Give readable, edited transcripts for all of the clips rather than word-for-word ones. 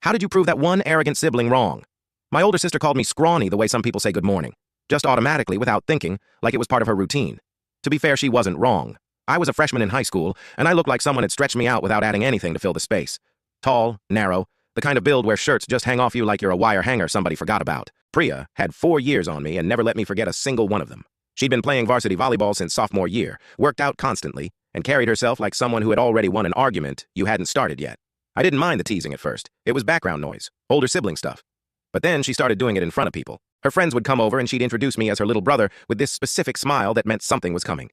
How did you prove that one arrogant sibling wrong? My older sister called me scrawny the way some people say good morning, just automatically without thinking, like it was part of her routine. To be fair, she wasn't wrong. I was a freshman in high school, and I looked like someone had stretched me out without adding anything to fill the space. Tall, narrow, the kind of build where shirts just hang off you like you're a wire hanger somebody forgot about. Priya had 4 years on me and never let me forget a single one of them. She'd been playing varsity volleyball since sophomore year, worked out constantly, and carried herself like someone who had already won an argument you hadn't started yet. I didn't mind the teasing at first. It was background noise, older sibling stuff. But then she started doing it in front of people. Her friends would come over and she'd introduce me as her little brother with this specific smile that meant something was coming.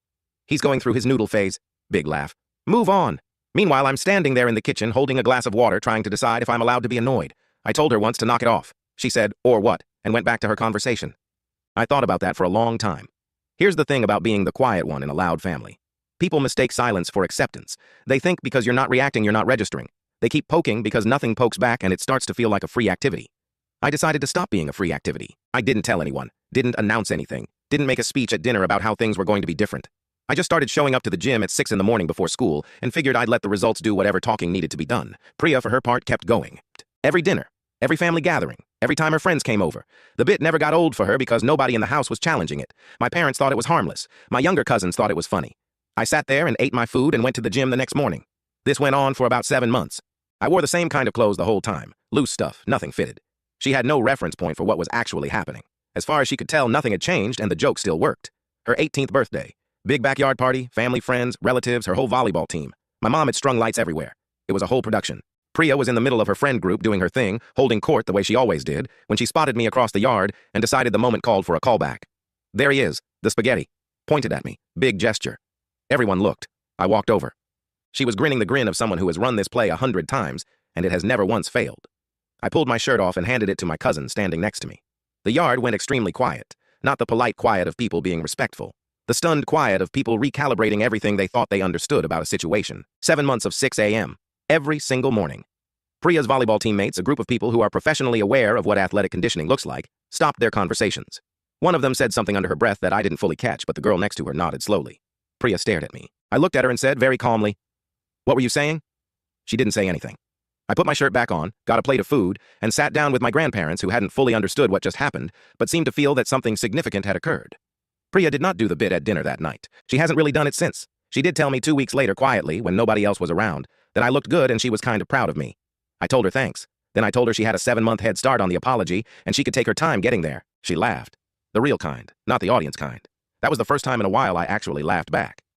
He's going through his noodle phase. Big laugh. Move on. Meanwhile, I'm standing there in the kitchen holding a glass of water trying to decide if I'm allowed to be annoyed. I told her once to knock it off. She said, or what, and went back to her conversation. I thought about that for a long time. Here's the thing about being the quiet one in a loud family. People mistake silence for acceptance. They think because you're not reacting, you're not registering. They keep poking because nothing pokes back and it starts to feel like a free activity. I decided to stop being a free activity. I didn't tell anyone, didn't announce anything, didn't make a speech at dinner about how things were going to be different. I just started showing up to the gym at 6 in the morning before school and figured I'd let the results do whatever talking needed to be done. Priya, for her part, kept going. Every dinner, every family gathering, every time her friends came over. The bit never got old for her because nobody in the house was challenging it. My parents thought it was harmless. My younger cousins thought it was funny. I sat there and ate my food and went to the gym the next morning. This went on for about 7 months. I wore the same kind of clothes the whole time. Loose stuff, nothing fitted. She had no reference point for what was actually happening. As far as she could tell, nothing had changed and the joke still worked. Her 18th birthday. Big backyard party, family, friends, relatives, her whole volleyball team. My mom had strung lights everywhere. It was a whole production. Priya was in the middle of her friend group doing her thing, holding court the way she always did, when she spotted me across the yard and decided the moment called for a callback. There he is, the spaghetti. Pointed at me. Big gesture. Everyone looked. I walked over. She was grinning the grin of someone who has run this play 100 times, and it has never once failed. I pulled my shirt off and handed it to my cousin standing next to me. The yard went extremely quiet, not the polite quiet of people being respectful. The stunned quiet of people recalibrating everything they thought they understood about a situation. 7 months of 6 a.m. Every single morning. Priya's volleyball teammates, a group of people who are professionally aware of what athletic conditioning looks like, stopped their conversations. One of them said something under her breath that I didn't fully catch, but the girl next to her nodded slowly. Priya stared at me. I looked at her and said very calmly, "What were you saying?" She didn't say anything. I put my shirt back on, got a plate of food, and sat down with my grandparents who hadn't fully understood what just happened, but seemed to feel that something significant had occurred. Priya did not do the bit at dinner that night. She hasn't really done it since. She did tell me 2 weeks later quietly, when nobody else was around, that I looked good and she was kind of proud of me. I told her thanks. Then I told her she had a 7-month head start on the apology and she could take her time getting there. She laughed. The real kind, not the audience kind. That was the first time in a while I actually laughed back.